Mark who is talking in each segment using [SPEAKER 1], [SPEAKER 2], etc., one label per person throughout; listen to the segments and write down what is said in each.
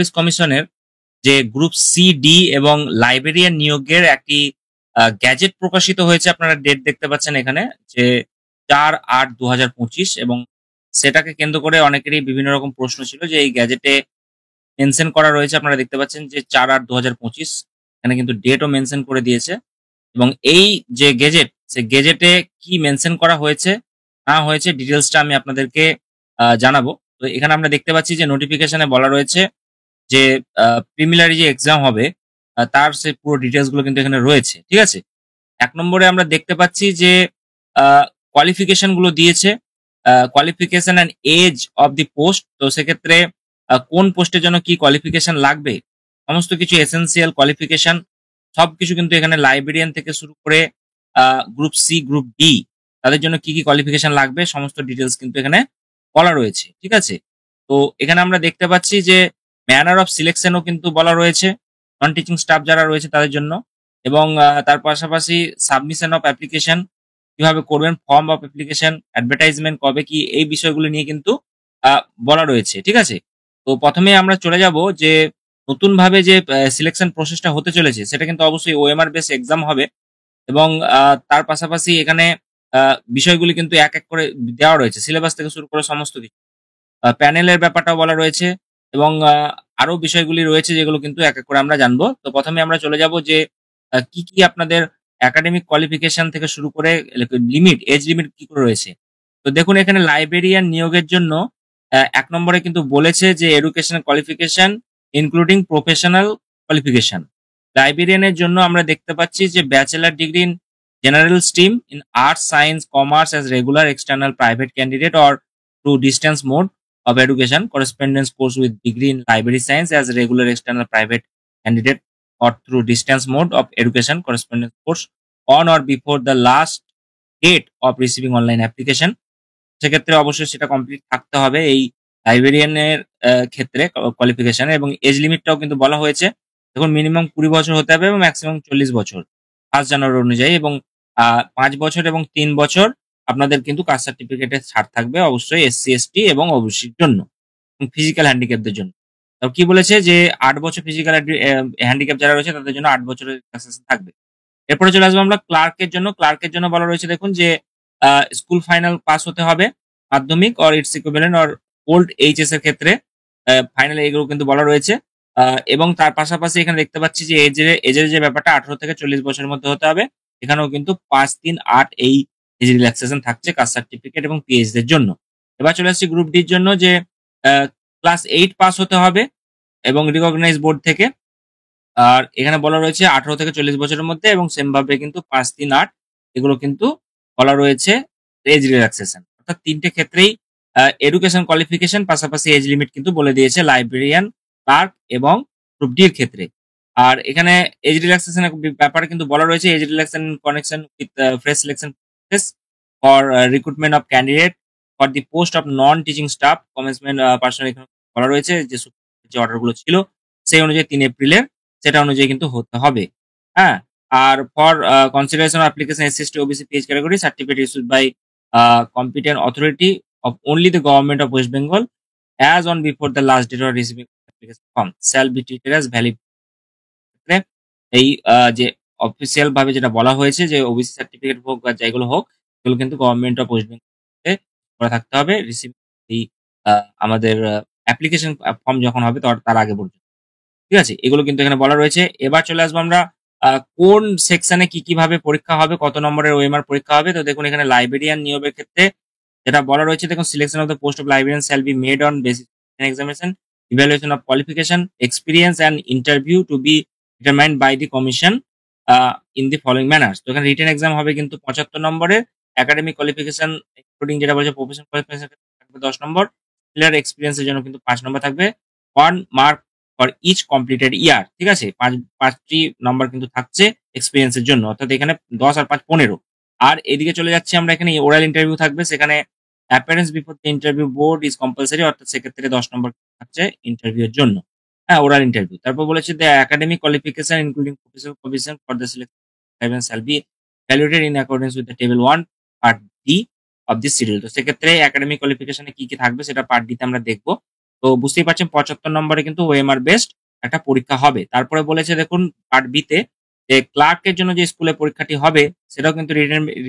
[SPEAKER 1] Service কমিশনের যে group C, D এবং লাইব্রেরিয়ান নিয়োগের একটি গ্যাজেট প্রকাশিত হয়েছে। আপনারা ডেট দেখতে পাচ্ছেন এখানে যে 4/8/2025 এবং সেটাকে কেন্দ্র করে অনেকেরই বিভিন্ন রকম প্রশ্ন ছিল যে এই গ্যাজেটে মেনশন করা রয়েছে। আপনারা দেখতে পাচ্ছেন যে 4/8/2025 এখানে কিন্তু ডেটও মেনশন করে দিয়েছে এবং এই যে গেজেট, সে গেজেটে কি মেনশন করা হয়েছে না হয়েছে ডিটেলসটা আমি আপনাদেরকে জানাবো। তো এখানে আমরা দেখতে পাচ্ছি যে নোটিফিকেশনে বলা রয়েছে যে প্রিলিমিনারি যে এক্সাম হবে তার সে পুরো ডিটেইলস গুলো কিন্তু এখানে রয়েছে। ঠিক আছে? ১ নম্বরে আমরা দেখতে পাচ্ছি যে আ কোয়ালিফিকেশন গুলো দিয়েছে। Qualification and age of the post. তো সেক্ষেত্রে কোন পোস্টের জন্য কি কোয়ালিফিকেশন লাগবে, সমস্ত কিছু এসেনশিয়াল কোয়ালিফিকেশন সবকিছু কিন্তু এখানে লাইব্রেরিয়ান থেকে শুরু করে আ গ্রুপ সি, গ্রুপ ডি তাদের জন্য কি কোয়ালিফিকেশন লাগবে সমস্ত ডিটেইলস কিন্তু এখানে বলা রয়েছে। ঠিক আছে? তো এখানে আমরা দেখতে পাচ্ছি যে ম্যানার অফ সিলেকশন ও কিন্তু বলা রয়েছে নন টিচিং স্টাফ যারা রয়েছে তাদের জন্য এবং তার পাশাপাশি সাবমিশন অফ অ্যাপ্লিকেশন কিভাবে করবেন, ফর্ম অফ অ্যাপ্লিকেশন, অ্যাডভার্টাইজমেন্ট কবে কি এই বিষয়গুলো নিয়ে কিন্তু আ বলা রয়েছে। ঠিক আছে? তো ১ম এ আমরা চলে যাব যে নতুনভাবে যে সিলেকশন প্রসেসটা হতে চলেছে সেটা কিন্তু অবশ্যই ওএমআর বেস এক্সাম হবে এবং তার পাশাপাশি এখানে আ বিষয়গুলি কিন্তু এক করে দেওয়া রয়েছে। সিলেবাস থেকে শুরু করে সমস্ত কিছু। প্যানেলের ব্যাপারটাও বলা রয়েছে এবং আরো বিষয়গুলি রয়েছে যেগুলো কিন্তু এক করে আমরা জানবো। তো ১ম এ আমরা চলে যাব যে কি আপনাদের একাডেমিক কোয়ালিফিকেশন থেকে শুরু করে লিমিট, এজ লিমিট কি করে রয়েছে। তো দেখুন এখানে লাইব্রেরিয়ান নিয়োগের জন্য ১ নম্বরে কিন্তু বলেছে যে educational qualification including professional qualification. লাইব্রেরিয়ানের জন্য আমরা দেখতে পাচ্ছি যে bachelor degree in general stream in arts, science, commerce as regular external private candidate or through distance mode of education correspondence course with degree in library science as regular external private candidate or through distance mode of education correspondence course on or before the last date of receiving online application। সেক্ষেত্রে অবশ্যই সেটা complete থাকতে হবে এই লাইব্রেরিয়ানের ক্ষেত্রে qualification এবং age লিমিটটাও কিন্তু বলা হয়েছে। দেখুন মিনিমাম ২০ বছর হতে হবে এবং ম্যাক্সিমাম ৪০ বছর 1 জানুয়ারি অনুযায়ী এবং ৫ বছর এবং ৩ বছর আপনাদের কিন্তু কাস্ট সার্টিফিকেটে ছাড় থাকবে অবশ্যই এসসি, এসটি এবং ওবিসির জন্য এবং ফিজিক্যাল হ্যান্ডিক্যাপদের জন্য। তো কি বলেছে যে ৮ বছর ফিজিক্যাল হ্যান্ডিক্যাপ যারা রয়েছে তাদের জন্য ৮ বছরের কাছাকাছি থাকবে। এরপরে চলে আসবো আমরা ক্লার্কের জন্য। ক্লার্কের জন্য বলা রয়েছে দেখুন যে স্কুল ফাইনাল পাস হতে হবে। মাধ্যমিক or its equivalent or old HS এর ক্ষেত্রে ফাইনাল এগুলো কিন্তু বলা রয়েছে। আ এবং তার পাশাপাশি এখানে দেখতে পাচ্ছি যে এজের যে ব্যাপারটা ১৮ থেকে ৪০ বছরের মধ্যে হতে হবে। এখানেও কিন্তু ৫, ৩, ৮ এই এজ রিল্যাক্সেশন থাকছে কাস্ট সার্টিফিকেট এবং পিএইচডি দের জন্য। এবার চলে আসছি গ্রুপ ডির জন্য যে আ ক্লাস 8 পাস হতে হবে এবং রিকগনাইজড বোর্ড থেকে। আর এখানে বলা রয়েছে ১৮ থেকে ৪০ বছরের মধ্যে এবং সেম ভাবে কিন্তু ৫, ৩, ৮ এগুলো কিন্তু বলা রয়েছে এজ রিল্যাক্সেশন। অর্থাৎ ৩ টে ক্ষেত্রেই এডুকেশন কোয়ালিফিকেশন পাশাপাশি এজ লিমিট কিন্তু বলে দিয়েছে লাইব্রেরিয়ান, ক্লার্ক এবং গ্রুপ ডি এর ক্ষেত্রে। আর এখানে এজ রিল্যাক্সেশন এর ব্যাপারে কিন্তু বলা রয়েছে age relaxation in connection with fresh selection process for recruitment of candidate for the post of non teaching staff commencement person এখানে বলা রয়েছে যে অর্ডার গুলো ছিল সেই অনুযায়ী ৩ এপ্রিলের সেটা অনুযায়ী কিন্তু হতে হবে। হ্যাঁ? আর for consideration of application SC, OBC, PH category certificate issued by competent authority of only the government of West Bengal as on before the last date of receiving application form shall be treated as valid। ক্ষেত্রে এই যে official ভাবে যেটা বলা হয়েছে যে OBC certificate হোক বা যেগুলো হোক সেগুলো কিন্তু গভর্নমেন্ট অফ ওয়েস্ট বেঙ্গল করা থাকতে হবে রিসিভ এই আমাদের অ্যাপ্লিকেশন ফর্ম যখন হবে তার আগে পর্যন্ত। ঠিক আছে? এগুলো কিন্তু এখানে বলা রয়েছে। এবার চলে আসবো আমরা কোন সেকশনে কিভাবে পরীক্ষা হবে, কত নম্বরের ওএমআর পরীক্ষা হবে। তো দেখুন এখানে লাইব্রেরিয়ান নিয়োগের ক্ষেত্রে যেটা বলা রয়েছে দেখুন selection of the post of librarian shall be made on basis examination, evaluation of qualification, experience and interview to be determined by the commission in the following manners. তো এখানে রিটেন এক্সাম হবে কিন্তু ৭৫ নম্বরের, একাডেমিক কোয়ালিফিকেশন ইনক্লুডিং যেটা বলছে professional qualification থাকবে ১০ নম্বর, clear experience এর জন্য কিন্তু ৫ নম্বর থাকবে। 1 মার্ক ফর ইচ কমপ্লিটেড ইয়ার। ঠিক আছে? ৫টি নাম্বার কিন্তু থাকছে এক্সপেরিয়েন্স এর জন্য। অর্থাৎ এখানে ১০ আর ৫ ১৫। আর এদিকে চলে যাচ্ছি আমরা এখানে ওরাল ইন্টারভিউ থাকবে। সেখানে appearance before the interview board is compulsory অর্থাৎ সেক্ষেত্রে ১০ নম্বর থাকছে ইন্টারভিউ এর জন্য। হ্যাঁ, ওরাল ইন্টারভিউ। তারপর বলেছে the academic qualification including professional qualification for the selection shall be validated in accordance with the table 1 part D of this schedule. তো সেক্ষেত্রে একাডেমিক কোয়ালিফিকেশনে কি থাকবে সেটা পার্ট ডি তে আমরা দেখব। তো বুঝতেই পারছেন ৭৫ নম্বরে কিন্তু ওএমআর বেসড একটা পরীক্ষা হবে। তারপরে বলেছে দেখুন পার্ট বি তে যে ক্লার্কের জন্য যে স্কুলে পরীক্ষাটি হবে সেটাও কিন্তু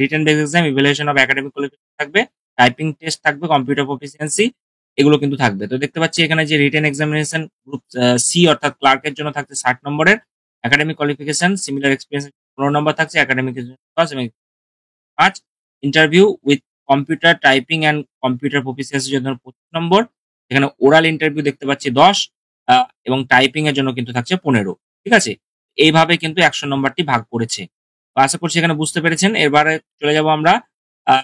[SPEAKER 1] written based exam, evaluation of academic qualification থাকবে, টাইপিং টেস্ট থাকবে, কম্পিউটার প্রফিসিয়েন্সি এগুলো কিন্তু থাকবে। তো দেখতে পাচ্ছি এখানে যে রিটেন এক্সামিনেশন গ্রুপ সি অর্থাৎ ক্লার্কের জন্য থাকছে ৬০ নম্বরের, একাডেমিক কোয়ালিফিকেশন সিমিলার এক্সপেরিয়েন্স ১৫ নম্বর থাকছে, একাডেমিক এর জন্য ১০ এবং ৫ interview with computer typing and computer proficiency এর জন্য ২৫ নম্বর। এখানে ওরাল ইন্টারভিউ দেখতে পাচ্ছি ১০ এবং টাইপিং এর জন্য কিন্তু থাকছে ১৫। ঠিক আছে? এইভাবে কিন্তু ১০০ নম্বরটি ভাগ করেছে। তো আশা করছি এখানে বুঝতে পেরেছেন। এবারে চলে যাব আমরা আ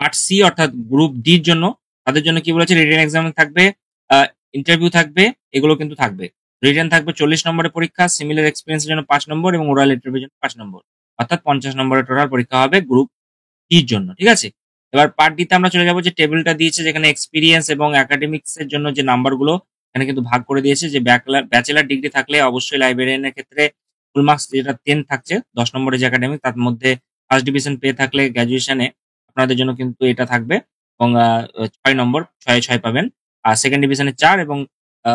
[SPEAKER 1] পার্ট সি অর্থাৎ গ্রুপ ডির জন্য। তাদের জন্য কি বলেছে রিটেন এক্সাম থাকবে, আ ইন্টারভিউ থাকবে, এগুলো কিন্তু থাকবে। রিটেন থাকবে ৪০ নম্বরের পরীক্ষা, সিমিলার এক্সপেরিয়েন্স এর জন্য ৫ নম্বর এবং ওরাল ইন্টারভিউ এর জন্য ৫ নম্বর। অর্থাৎ ৫০ নম্বরের টোটাল পরীক্ষা হবে গ্রুপ ডির জন্য। ঠিক আছে? এবার পার্ট ডি তে আমরা চলে যাব যে টেবিলটা দিয়েছে যেখানে এক্সপেরিয়েন্স এবং একাডেমিকস এর জন্য যে নাম্বারগুলো এখানে কিন্তু ভাগ করে দিয়েছে যে ব্যাচেলর ডিগ্রি থাকলে অবশ্যই লাইব্রেরিয়ানের ক্ষেত্রে ফুল মার্কস যেটা 10 থাকছে ১০ নম্বরের যে একাডেমিক তার মধ্যে ফার্স্ট ডিভিশন পেয়ে থাকলে গ্র্যাজুয়েশনে আপনাদের জন্য কিন্তু এটা থাকবে এবং ৬ নম্বর ৬ এ ৬ পাবেন। আর সেকেন্ড ডিভিশনে ৪ এবং আ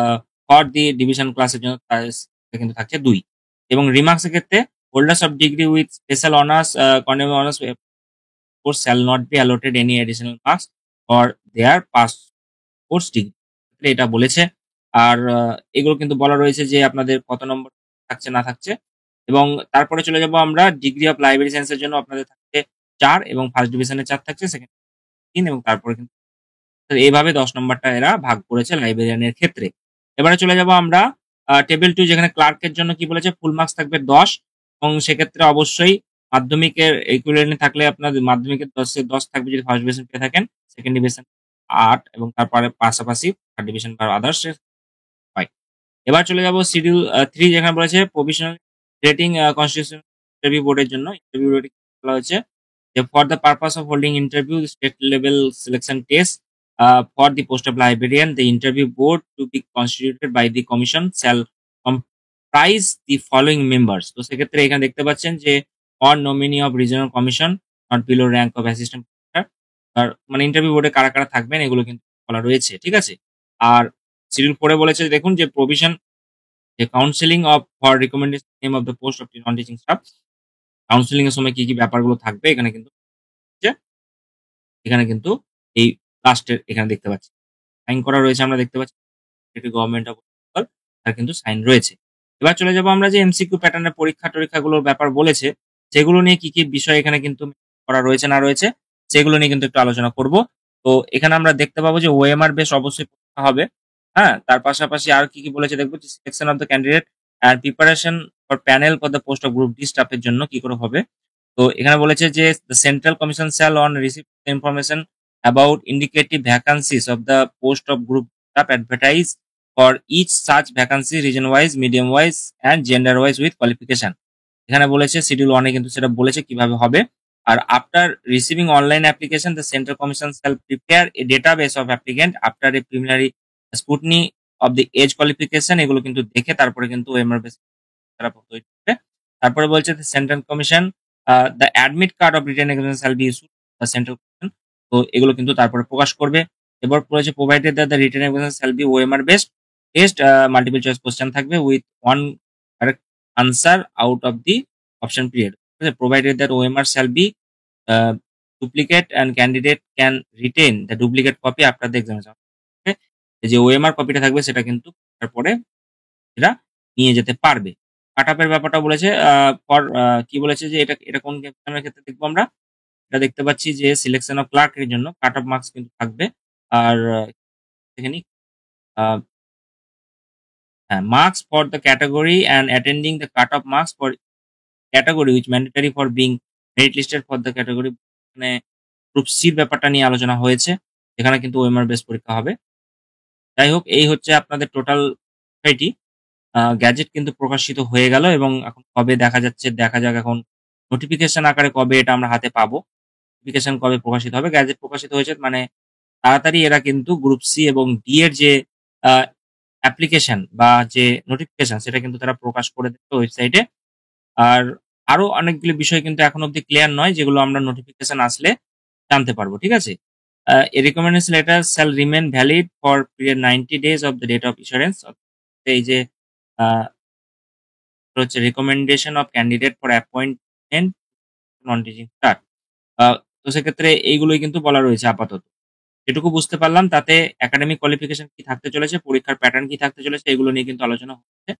[SPEAKER 1] ফর দি ডিভিশন ক্লাসের জন্য কিন্তু থাকছে ২ এবং রিমার্কস এর ক্ষেত্রে holders of degree with special honours continuous honours course shall not be allotted any additional marks for their past course degree এটা বলেছে। আর এগুলো কিন্তু বলা রয়েছে যে আপনাদের কত নম্বর থাকছে না থাকছে এবং তারপরে চলে যাব আমরা ডিগ্রি অফ লাইব্রেরি সায়েন্স এর জন্য আপনাদের থাকছে ৪ এবং ফার্স্ট ডিভিশনে ৪ থাকছে, সেকেন্ড ৩ এবং তারপরে কিন্তু তো এইভাবে ১০ নম্বরটা এরা ভাগ করেছে লাইব্রেরিয়ানের ক্ষেত্রে। এবারে চলে যাব আমরা টেবল ২ যেখানে ক্লার্কের জন্য কি বলেছে ফুল মার্কস থাকবে ১০ এবং সেক্ষেত্রে অবশ্যই মাধ্যমিকের ইকুইভ্যালেন্ট থাকলে আপনার মাধ্যমিকের ১০ এ ১০ থাকবে যদি ফার্স্ট ডিভিশন পেয়ে থাকেন, সেকেন্ড ডিভিশন ৮ এবং তারপরে পাশাপাশি থার্ড ডিভিশন বা আদার্স এ হয়। এবার চলে যাব শিডিউল ৩ যেখানে বলেছে প্রভিশনাল রেটিং কনস্টিটিউশন ইন্টারভিউ বোর্ডের জন্য। ইন্টারভিউ বোর্ডে বলা হয়েছে যে for the purpose of holding interview state level selection test for the post of librarian, the interview board to be constituted by the commission shall comprise the following members. তো সেক্ষেত্রে এখানে দেখতে পাচ্ছেন যে on nominee of regional commission not below rank of assistant professor আর মানে interview বোর্ডে কারা কারা থাকবেন এগুলো কিন্তু বলা রয়েছে। ঠিক আছে? আর শিডিউল 4 এ বলেছে দেখুন যে প্রভিশন যে counselling of for recommendation name of the post of non teaching staff counselling এর সময় কি কি ব্যাপারগুলো থাকবে এখানে কিন্তু এখানে কিন্তু এই লাস্টের এখানে দেখতে পাচ্ছি। সাইন করা রয়েছে আমরা দেখতে পাচ্ছি। এটি গভর্নমেন্ট অফ বেঙ্গল তার কিন্তু সাইন রয়েছে। এবার চলে যাব আমরা যে এমসিকিউ প্যাটার্নের পরীক্ষা-টরীক্ষাগুলোর ব্যাপার বলেছে, সেগুলো নিয়ে কি, কি বিষয় এখানে কিন্তু করা রয়েছে না রয়েছে, সেগুলো নিয়ে কিন্তু একটু আলোচনা করব। তো এখানে আমরা দেখতে পাবো যে ওএমআর বেস অবশ্যই পরীক্ষা হবে। হ্যাঁ? তার পাশাপাশি আর কি, কি বলেছে দেখব যে selection of the candidate and preparation for panel for the post of group D স্টাফের জন্য কি করে হবে। তো এখানে বলেছে যে the central commission shall on receive information about indicative vacancies of the post of group staff advertise for each such vacancy region wise, medium wise and gender wise with qualification. এখানে বলেছে শিডিউল 1 এ কিন্তু সেটা বলেছে কিভাবে হবে। আর after receiving online application the central commission shall prepare a database of applicant after a preliminary scrutiny of the age qualification এগুলো কিন্তু দেখে তারপরে কিন্তু ওএমআর বেস তারা তৈরি করবে। তারপরে বলছে the central commission the admit card of written exam shall be issued the central commission. তো এগুলো কিন্তু তারপরে প্রকাশ করবে। এবার বলেছে provided that the written exam shall be OMR based test multiple choice question থাকবে with one correct answer out of the option period. ঠিক আছে? Provided that OMR shall be duplicate and candidate can retain the duplicate copy after the examination. Okay? যে OMR কপিটা থাকবে সেটা কিন্তু তারপরে এরা নিয়ে যেতে পারবে। কাট অফ এর ব্যাপারটা বলেছে ফর কি বলেছে যে এটা কোন এক্সামের ক্ষেত্রে দেখবো আমরা? এটা দেখতে পাচ্ছি যে সিলেকশন অফ ক্লার্ক এর জন্য কাট অফ মার্কস কিন্তু থাকবে। আর দেখে নিই আ marks for the category and attending the cut-off marks for category which mandatory for being merit listed for the category মানে গ্রুপ সির ব্যাপারটা নিয়ে আলোচনা হয়েছে। এখানে কিন্তু ওএমআর বেস পরীক্ষা হবে। যাই হোক এই হচ্ছে আপনাদের টোটাল বিষয়টি। গ্যাজেট কিন্তু প্রকাশিত হয়ে গেল এবং এখন কবে দেখা যাচ্ছে দেখা যাক এখন নোটিফিকেশন আকারে কবে এটা আমরা হাতে পাবো। নোটিফিকেশন কবে প্রকাশিত হবে। গ্যাজেট প্রকাশিত হয়েছে মানে তাড়াতাড়ি এরা কিন্তু গ্রুপ সি এবং ডি এর যে আ অ্যাপ্লিকেশন বা যে নোটিফিকেশন সেটা কিন্তু তারা প্রকাশ করে দেবে ওয়েবসাইটে। আর আরো অনেকগুলো বিষয় কিন্তু এখনো অব্দি ক্লিয়ার নয় যেগুলো আমরা নোটিফিকেশন আসলে জানতে পারবো। ঠিক আছে? A recommendation letter shall remain valid for period 90 days of the date of issuance. এই যে আহ, হচ্ছে recommendation of candidate for appointment non teaching staff. তো সেক্ষেত্রে এইগুলোই কিন্তু বলা রয়েছে আপাতত। যেটুকু বুঝতে পারলাম তাতে একাডেমিক কোয়ালিফিকেশন কি থাকতে চলেছে, পরীক্ষার প্যাটার্ন কি থাকতে চলেছে, এগুলো নিয়ে কিন্তু আলোচনা হচ্ছে।